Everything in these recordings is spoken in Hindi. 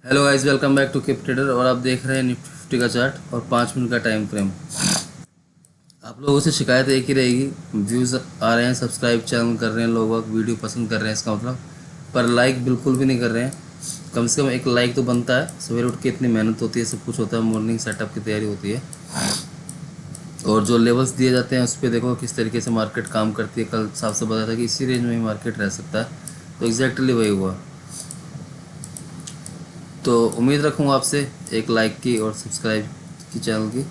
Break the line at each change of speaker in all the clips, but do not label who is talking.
Hello guys, welcome back to किप ट्रेडर। और आप देख रहे हैं निफ्टी का चार्ट और 5 मिनट का टाइम फ्रेम। आप लोगों से शिकायत एक ही रहेगी, व्यूज़ आ रहे हैं, सब्सक्राइब चैनल कर रहे हैं, लोग वीडियो पसंद कर रहे हैं, इसका मतलब, पर लाइक बिल्कुल भी नहीं कर रहे हैं। कम से कम एक लाइक तो बनता है। सवेरे उठ के इतनी मेहनत होती है, सब कुछ होता है, मॉर्निंग सेटअप की तैयारी होती है, और जो लेवल्स दिए जाते हैं उस पर देखो किस तरीके से मार्केट काम करती है। कल साफ से बताया था कि इसी रेंज में ही मार्केट रह सकता है, तो एग्जैक्टली वही हुआ। तो उम्मीद रखूँगा आपसे एक लाइक की और सब्सक्राइब की चैनल की।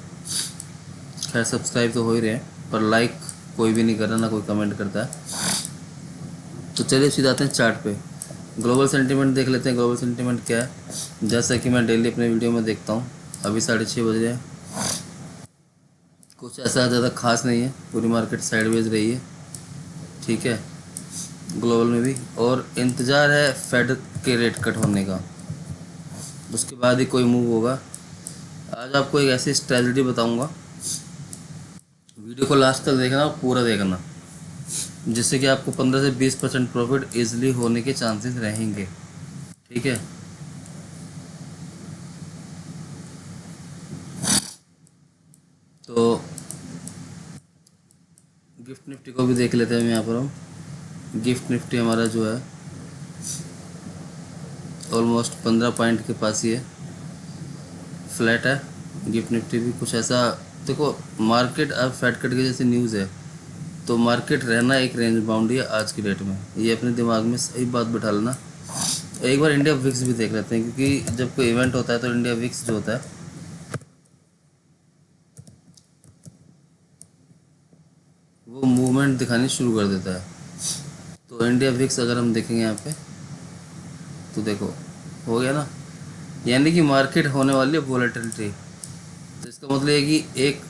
खैर सब्सक्राइब तो हो ही रहे हैं, पर लाइक कोई भी नहीं कर रहा, ना कोई कमेंट करता है। तो चलिए सीधा आते हैं चार्ट पे। ग्लोबल सेंटीमेंट देख लेते हैं, ग्लोबल सेंटीमेंट क्या है। जैसा कि मैं डेली अपने वीडियो में देखता हूँ, अभी 6:30 बज रहे हैं, कुछ ऐसा ज़्यादा खास नहीं है, पूरी मार्केट साइडवेज रही है, ठीक है, ग्लोबल में भी। और इंतज़ार है फेड के रेट कट होने का, उसके बाद ही कोई मूव होगा। आज आपको एक ऐसी स्ट्रैटेजी बताऊंगा, वीडियो को लास्ट तक देखना और पूरा देखना, जिससे कि आपको 15 से 20% प्रॉफिट इजीली होने के चांसेस रहेंगे, ठीक है। तो गिफ्ट निफ्टी को भी देख लेते हैं हम यहाँ पर। हम गिफ्ट निफ्टी हमारा जो है ऑलमोस्ट 15 पॉइंट के पास ही है, फ्लैट है। गिफ्ट निफ्टी भी कुछ ऐसा, देखो मार्केट अब फेड कट के जैसे न्यूज़ है, तो मार्केट रहना एक रेंज बाउंड है आज की डेट में, ये अपने दिमाग में सही बात बिठा लेना। एक बार इंडिया विक्स भी देख लेते हैं, क्योंकि जब कोई इवेंट होता है तो इंडिया विक्स जो होता है वो मूवमेंट दिखानी शुरू कर देता है। तो इंडिया विक्स अगर हम देखेंगे यहाँ पे, तो देखो हो गया ना, यानी कि मार्केट होने वाली है वोलेटिलिटी। तो इसका मतलब है कि एक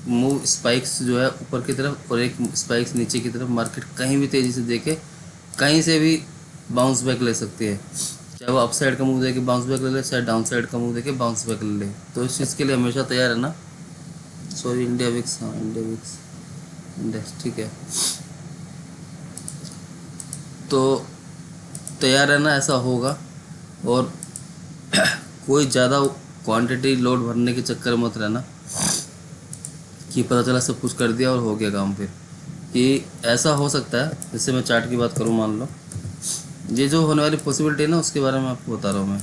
मूव स्पाइक्स जो है ऊपर की तरफ और एक स्पाइक्स नीचे की तरफ, मार्केट कहीं भी तेज़ी से देके कहीं से भी बाउंस बैक ले सकती है। चाहे वो अप साइड का मूव देके बाउंस बैक ले ले, चाहे डाउन साइड का मूव देके बाउंस बैक ले ले। तो इस चीज़ के लिए हमेशा तैयार है ना। सॉरी, इंडिया विक्स, हाँ इंडिया विक्स इंडेक्स, ठीक है। तो तैयार रहना, ऐसा होगा। और कोई ज़्यादा क्वांटिटी लोड भरने के चक्कर में मत रहना कि पता चला सब कुछ कर दिया और हो गया काम। फिर कि ऐसा हो सकता है, जैसे मैं चार्ट की बात करूँ, मान लो ये जो होने वाली पॉसिबिलिटी है ना, उसके बारे में आपको बता रहा हूँ मैं।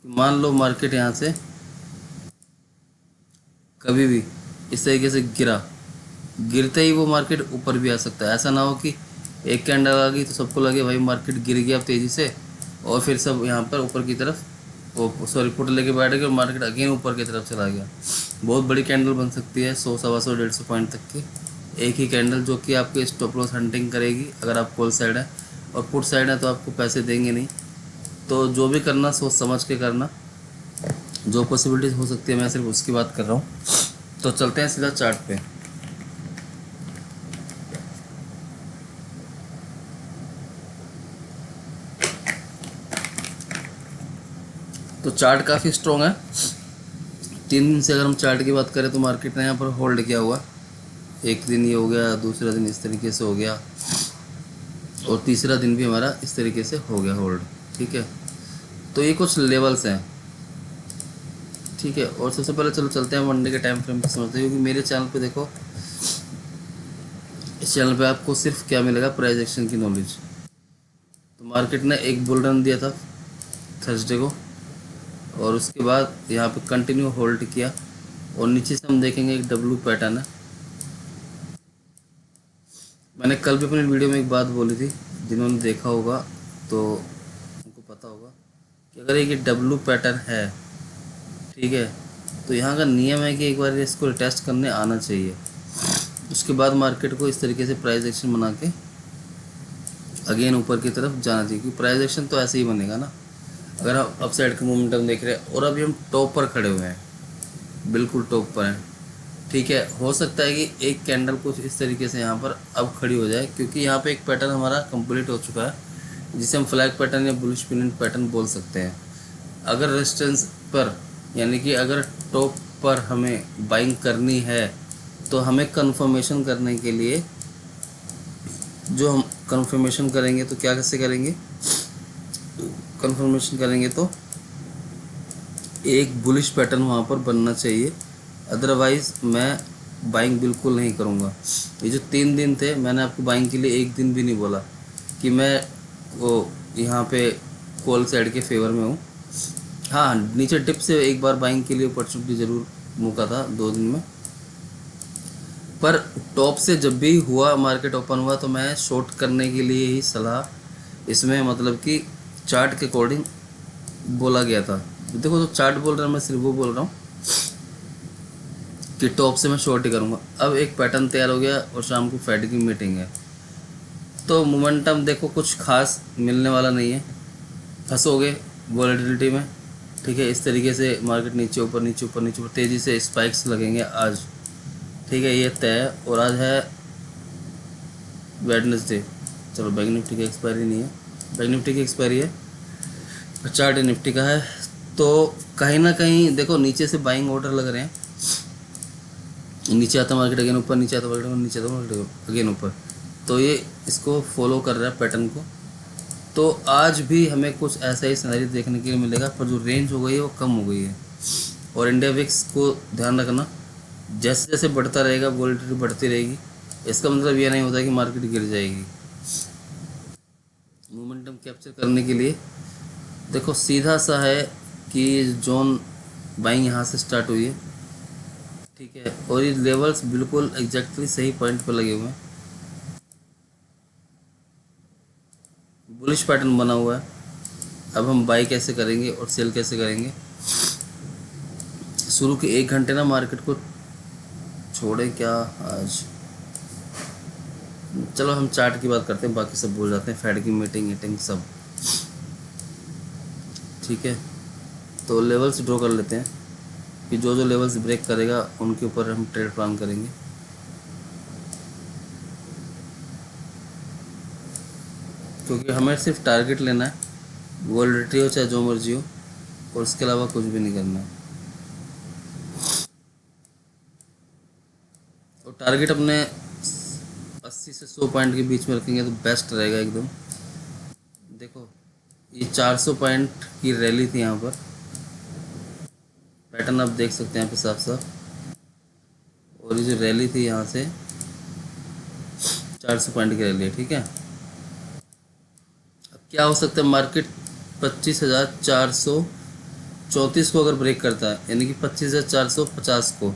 मान लो मार्केट यहाँ से कभी भी इस तरीके से गिरा, गिरते ही वो मार्केट ऊपर भी आ सकता है। ऐसा ना हो कि एक कैंडल आ गई तो सबको लगे भाई मार्केट गिर गया अब तेज़ी से, और फिर सब यहाँ पर ऊपर की तरफ वो सॉरी पुट लेके बैठ गए और मार्केट अगेन ऊपर की तरफ चला गया। बहुत बड़ी कैंडल बन सकती है, 100, 125, 150 पॉइंट तक की एक ही कैंडल, जो कि आपके स्टॉप लॉस हंटिंग करेगी अगर आप कॉल साइड है। और पुट साइड है तो आपको पैसे देंगे नहीं। तो जो भी करना सोच समझ के करना, जो पॉसिबिलिटीज़ हो सकती है मैं सिर्फ उसकी बात कर रहा हूँ। तो चलते हैं सीधा चार्ट पे। तो चार्ट काफ़ी स्ट्रॉन्ग है। 3 दिन से अगर हम चार्ट की बात करें तो मार्केट ने यहाँ पर होल्ड किया हुआ। एक दिन ये हो गया, दूसरा दिन इस तरीके से हो गया, और तीसरा दिन भी हमारा इस तरीके से हो गया होल्ड, ठीक है। तो ये कुछ लेवल्स हैं, ठीक है। और सबसे पहले चलो चलते हैं मंडे के टाइम फ्रेम पे समझते हैं, क्योंकि मेरे चैनल पे देखो, इस चैनल पे आपको सिर्फ क्या मिलेगा, प्राइस एक्शन की नॉलेज। तो मार्केट ने एक बुल रन दिया था थर्सडे को, और उसके बाद यहाँ पे कंटिन्यू होल्ड किया, और नीचे से हम देखेंगे एक डब्लू पैटर्न है। मैंने कल भी अपनी वीडियो में एक बात बोली थी, जिन्होंने देखा होगा तो उनको पता होगा कि अगर एक डब्लू पैटर्न है, ठीक है, तो यहाँ का नियम है कि एक बार इसको टेस्ट करने आना चाहिए। उसके बाद मार्केट को इस तरीके से प्राइस एक्शन बना के अगेन ऊपर की तरफ जाना चाहिए, क्योंकि प्राइस एक्शन तो ऐसे ही बनेगा ना। अगर हम अप साइड का मोमेंटम देख रहे हैं और अभी हम टॉप पर खड़े हुए हैं, बिल्कुल टॉप पर हैं, ठीक है। हो सकता है कि एक कैंडल कुछ इस तरीके से यहाँ पर अब खड़ी हो जाए, क्योंकि यहाँ पे एक पैटर्न हमारा कंप्लीट हो चुका है, जिसे हम फ्लैग पैटर्न या बुलिश पिनियन पैटर्न बोल सकते हैं। अगर रेजिस्टेंस पर, यानी कि अगर टॉप पर हमें बाइंग करनी है, तो हमें कंफर्मेशन करने के लिए, जो हम कंफर्मेशन करेंगे तो क्या कैसे करेंगे, कंफर्मेशन करेंगे तो एक बुलिश पैटर्न वहाँ पर बनना चाहिए, अदरवाइज़ मैं बाइंग बिल्कुल नहीं करूँगा। ये जो 3 दिन थे, मैंने आपको बाइंग के लिए एक दिन भी नहीं बोला कि मैं वो यहाँ पे कॉल साइड के फेवर में हूँ। हाँ, नीचे टिप से एक बार बाइंग के लिए अपॉर्चुनिटी ज़रूर मौका था 2 दिन में, पर टॉप से जब भी हुआ मार्केट ओपन हुआ तो मैं शॉर्ट करने के लिए ही सलाह इसमें मतलब कि चार्ट के अकॉर्डिंग बोला गया था। देखो जो चार्ट बोल रहा है मैं सिर्फ वो बोल रहा हूँ कि टॉप से मैं शॉर्ट ही करूँगा। अब एक पैटर्न तैयार हो गया और शाम को फेड की मीटिंग है, तो मोमेंटम देखो कुछ खास मिलने वाला नहीं है, फंसोगे वॉलेटिलिटी में। ठीक है, इस तरीके से मार्केट नीचे ऊपर नीचे ऊपर नीचे ऊपर तेज़ी से स्पाइक्स लगेंगे आज। ठीक है, ये तय है। और आज है वेडनेसडे। चलो बैंक निफ्टी की एक्सपायरी नहीं है, बैंक निफ्टी की एक्सपायरी है, चार्ट निफ्टी का है। तो कहीं ना कहीं देखो नीचे से बाइंग ऑर्डर लग रहे हैं, नीचे आता मार्केट अगेन ऊपर, नीचे आता मार्केट नीचे आता मार्केट अगेन ऊपर, तो ये इसको फॉलो कर रहा है पैटर्न को। तो आज भी हमें कुछ ऐसा ही सिनेरियो देखने के लिए मिलेगा, पर जो रेंज हो गई है वो कम हो गई है। और इंडिया विक्स को ध्यान रखना, जैसे जैसे बढ़ता रहेगा वोलेटिलिटी बढ़ती रहेगी, इसका मतलब ये नहीं होता कि मार्केट गिर जाएगी। मोमेंटम कैप्चर करने के लिए देखो सीधा सा है कि जोन बाइंग यहाँ से स्टार्ट हुई है। ठीक है, और ये लेवल्स बिल्कुल एग्जैक्टली सही पॉइंट पर लगे हुए हैं, बुलिश पैटर्न बना हुआ है। अब हम बाई कैसे करेंगे और सेल कैसे करेंगे, शुरू के 1 घंटे ना मार्केट को छोड़े क्या आज। चलो हम चार्ट की बात करते हैं, बाकी सब भूल जाते हैं, फेड की मीटिंग सब। ठीक है, तो लेवल्स ड्रॉ कर लेते हैं कि जो जो लेवल्स ब्रेक करेगा उनके ऊपर हम ट्रेड प्लान करेंगे। क्योंकि हमें सिर्फ टारगेट लेना है, वॉलेटिलिटी हो चाहे जो मर्जी हो, और उसके अलावा कुछ भी नहीं करना है। और टारगेट अपने 80 से 100 पॉइंट के बीच में रखेंगे तो बेस्ट रहेगा एकदम। देखो ये 400 पॉइंट की रैली थी, यहाँ पर पैटर्न आप देख सकते हैं यहाँ पे साफ साफ। और ये जो रैली थी यहाँ से 400 पॉइंट की रैली है। ठीक है, अब क्या हो सकता है, मार्केट 25,434 को अगर ब्रेक करता है, यानी कि 25,450 को,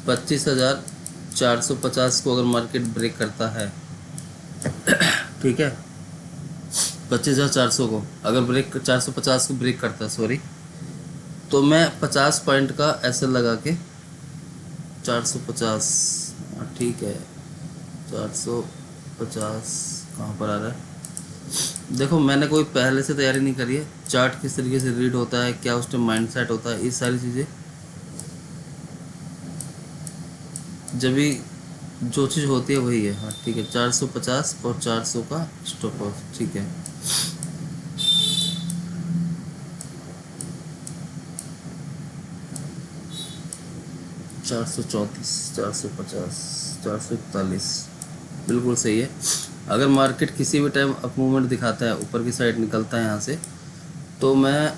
25,450 को अगर मार्केट ब्रेक करता है ठीक है, 25,400 को अगर ब्रेक 450 को ब्रेक करता है सॉरी, तो मैं 50 पॉइंट का ऐसे लगा के 450, ठीक है 450 कहाँ पर आ रहा है। देखो मैंने कोई पहले से तैयारी नहीं करी है, चार्ट किस तरीके से रीड होता है, क्या उस टाइम माइंड सेट होता है, ये सारी चीज़ें जब भी जो चीज़ होती है वही है। हाँ ठीक है, 450 और 400 का स्टॉप लॉस। ठीक है, चार सौ 450, 441 बिल्कुल सही है। अगर मार्केट किसी भी टाइम अप मूवमेंट दिखाता है, ऊपर की साइड निकलता है यहाँ से, तो मैं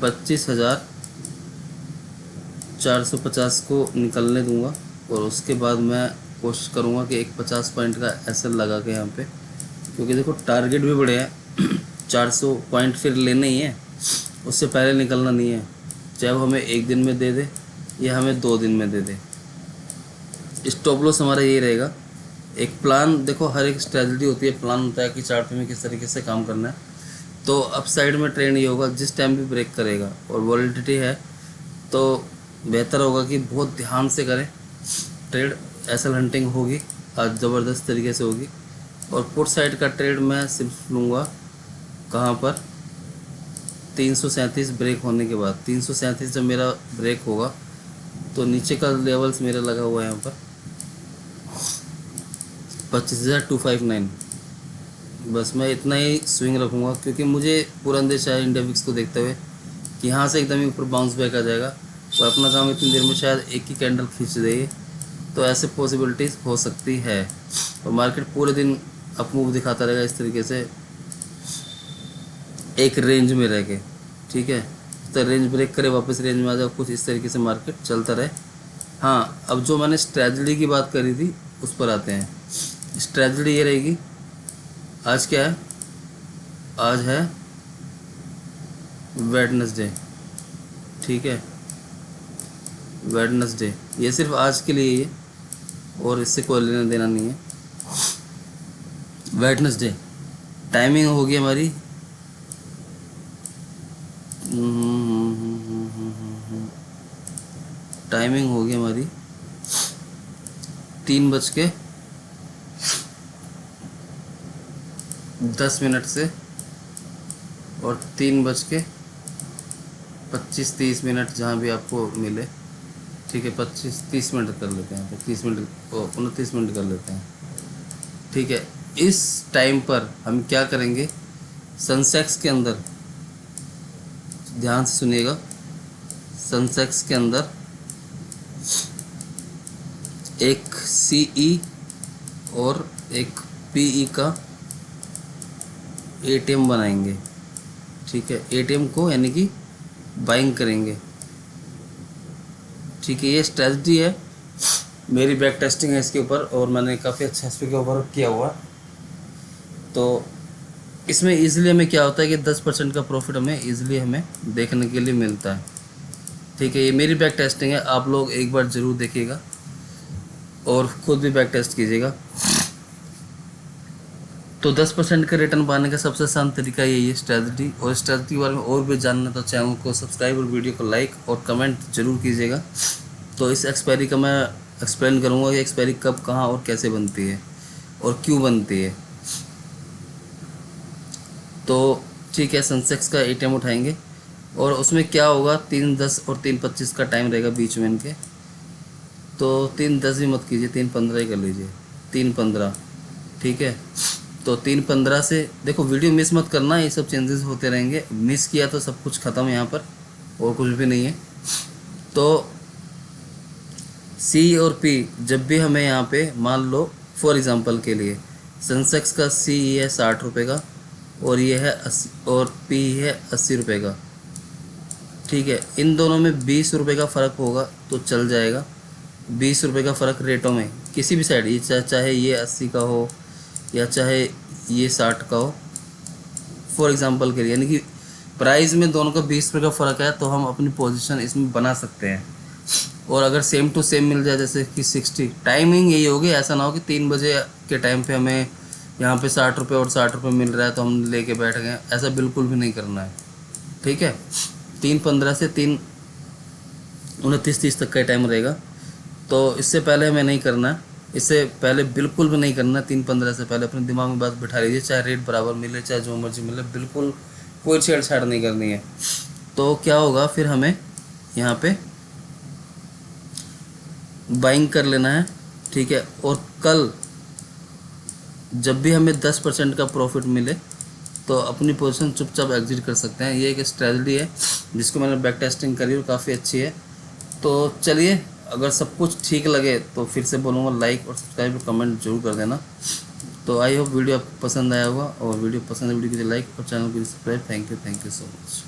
25,450 को निकलने दूंगा, और उसके बाद मैं कोशिश करूंगा कि एक 50 पॉइंट का एसएल लगा के यहाँ पे, क्योंकि देखो टारगेट भी बड़े हैं 400 पॉइंट फिर लेने ही है, उससे पहले निकलना नहीं है, चाहे वो हमें 1 दिन में दे दे या हमें 2 दिन में दे दे। स्टॉप लॉस हमारा यही रहेगा। एक प्लान, देखो हर एक स्ट्रेटजी होती है, प्लान होता है कि चार्ट में किस तरीके से काम करना है। तो अप साइड में ट्रेंड ये होगा, जिस टाइम भी ब्रेक करेगा और वॉलेटिलिटी है तो बेहतर होगा कि बहुत ध्यान से करें ट्रेड। एसएल हंटिंग होगी आज ज़बरदस्त तरीके से होगी। और पुट साइड का ट्रेड मैं सिर्फ लूँगा कहाँ पर, 337 ब्रेक होने के बाद। 337 जब मेरा ब्रेक होगा तो नीचे का लेवल्स मेरा लगा हुआ है यहाँ पर 25,259। बस मैं इतना ही स्विंग रखूँगा, क्योंकि मुझे पूरा अंदेशा है इंडिया विक्स को देखते हुए कि यहाँ से एकदम ही ऊपर बाउंस बैक आ जाएगा, तो अपना काम इतनी देर में शायद एक ही कैंडल खींच दे। तो ऐसे पॉसिबिलिटीज़ हो सकती है, और मार्केट पूरे दिन अप मूव दिखाता रहेगा इस तरीके से। एक रेंज में रह के, ठीक है। तो रेंज ब्रेक करे, वापस रेंज में आ जाओ, कुछ इस तरीके से मार्केट चलता रहे। हाँ, अब जो मैंने स्ट्रेटजी की बात करी थी उस पर आते हैं। स्ट्रेटजी ये रहेगी, आज क्या है, आज है वेडनेसडे, ठीक है, वेडनेसडे, ये सिर्फ आज के लिए ही, और इससे कोई लेना देना नहीं है। वेडनेसडे टाइमिंग होगी हमारी टाइमिंग होगी हमारी 3:10 से और 3:25-30 जहाँ भी आपको मिले, ठीक है। 25-30 मिनट कर लेते हैं, 30 मिनट 29 मिनट कर लेते हैं, ठीक है। इस टाइम पर हम क्या करेंगे, सेंसेक्स के अंदर, ध्यान से सुनिएगा, सेंसेक्स के अंदर एक सीई और एक पीई का एटीएम बनाएंगे, ठीक है। एटीएम को यानी कि बाइंग करेंगे, ठीक है। ये स्ट्रेटजी है, मेरी बैक टेस्टिंग है इसके ऊपर, और मैंने काफ़ी अच्छा इस के ऊपर किया हुआ। तो इसमें ईज़िली हमें क्या होता है कि 10% का प्रॉफिट हमें ईज़िली हमें देखने के लिए मिलता है, ठीक है। ये मेरी बैक टेस्टिंग है, आप लोग एक बार ज़रूर देखिएगा और ख़ुद भी बैक टेस्ट कीजिएगा। तो 10% का रिटर्न पाने का सबसे आसान तरीका यही है, स्ट्रेटजी। और स्ट्रेटजी के बारे में और भी जानना तो चैनल को सब्सक्राइब और वीडियो को लाइक और कमेंट जरूर कीजिएगा। तो इस एक्सपायरी का मैं एक्सप्लेन करूँगा कि एक्सपायरी कब, कहाँ और कैसे बनती है और क्यों बनती है। तो ठीक है, सेंसेक्स का एटीएम उठाएंगे और उसमें क्या होगा, 3:10 और 3:25 का टाइम रहेगा बीच में इनके। तो 3:10 भी मत कीजिए, 3:15 ही कर लीजिए, 3:15, ठीक है। तो 3:15 से देखो, वीडियो मिस मत करना, ये सब चेंजेस होते रहेंगे, मिस किया तो सब कुछ ख़त्म यहाँ पर और कुछ भी नहीं है। तो सी और पी जब भी हमें यहाँ पे, मान लो फॉर एग्ज़ाम्पल के लिए, सेंसेक्स का सी है 60 रुपये का और ये है 80, और पी है 80 रुपये का, ठीक है। इन दोनों में 20 रुपये का फ़र्क होगा तो चल जाएगा। 20 रुपये का फ़र्क रेटों में किसी भी साइड, ये चाहे ये 80 का हो या चाहे ये 60 का हो, फॉर एग्ज़ाम्पल के लिए, यानी कि प्राइस में दोनों का 20 रुपये का फ़र्क है, तो हम अपनी पोजीशन इसमें बना सकते हैं। और अगर सेम टू सेम मिल जाए, जैसे कि 60, टाइमिंग यही होगी, ऐसा ना हो कि 3 बजे के टाइम पे हमें यहाँ पे 60 रुपये और 60 रुपये मिल रहा है तो हम लेके बैठ गए, ऐसा बिल्कुल भी नहीं करना है, ठीक है। 3:15 से 3:29-30 तक का टाइम रहेगा, तो इससे पहले हमें नहीं करना है, इससे पहले बिल्कुल भी नहीं करना। 3:15 से पहले अपने दिमाग में बात बिठा लीजिए, चाहे रेट बराबर मिले चाहे जो मर्जी मिले, बिल्कुल कोई छेड़छाड़ नहीं करनी है। तो क्या होगा फिर, हमें यहाँ पे बाइंग कर लेना है, ठीक है। और कल जब भी हमें 10% का प्रॉफिट मिले तो अपनी पोजीशन चुपचाप एग्जिट कर सकते हैं। ये एक स्ट्रेटजी है जिसको मैंने बैक टेस्टिंग करी और काफ़ी अच्छी है। तो चलिए, अगर सब कुछ ठीक लगे तो फिर से बोलूँगा, लाइक और सब्सक्राइब और कमेंट जरूर कर देना। तो आई होप वीडियो आपको पसंद आया होगा, और वीडियो पसंद है वीडियो को लाइक और चैनल को subscribe. Thank you so much.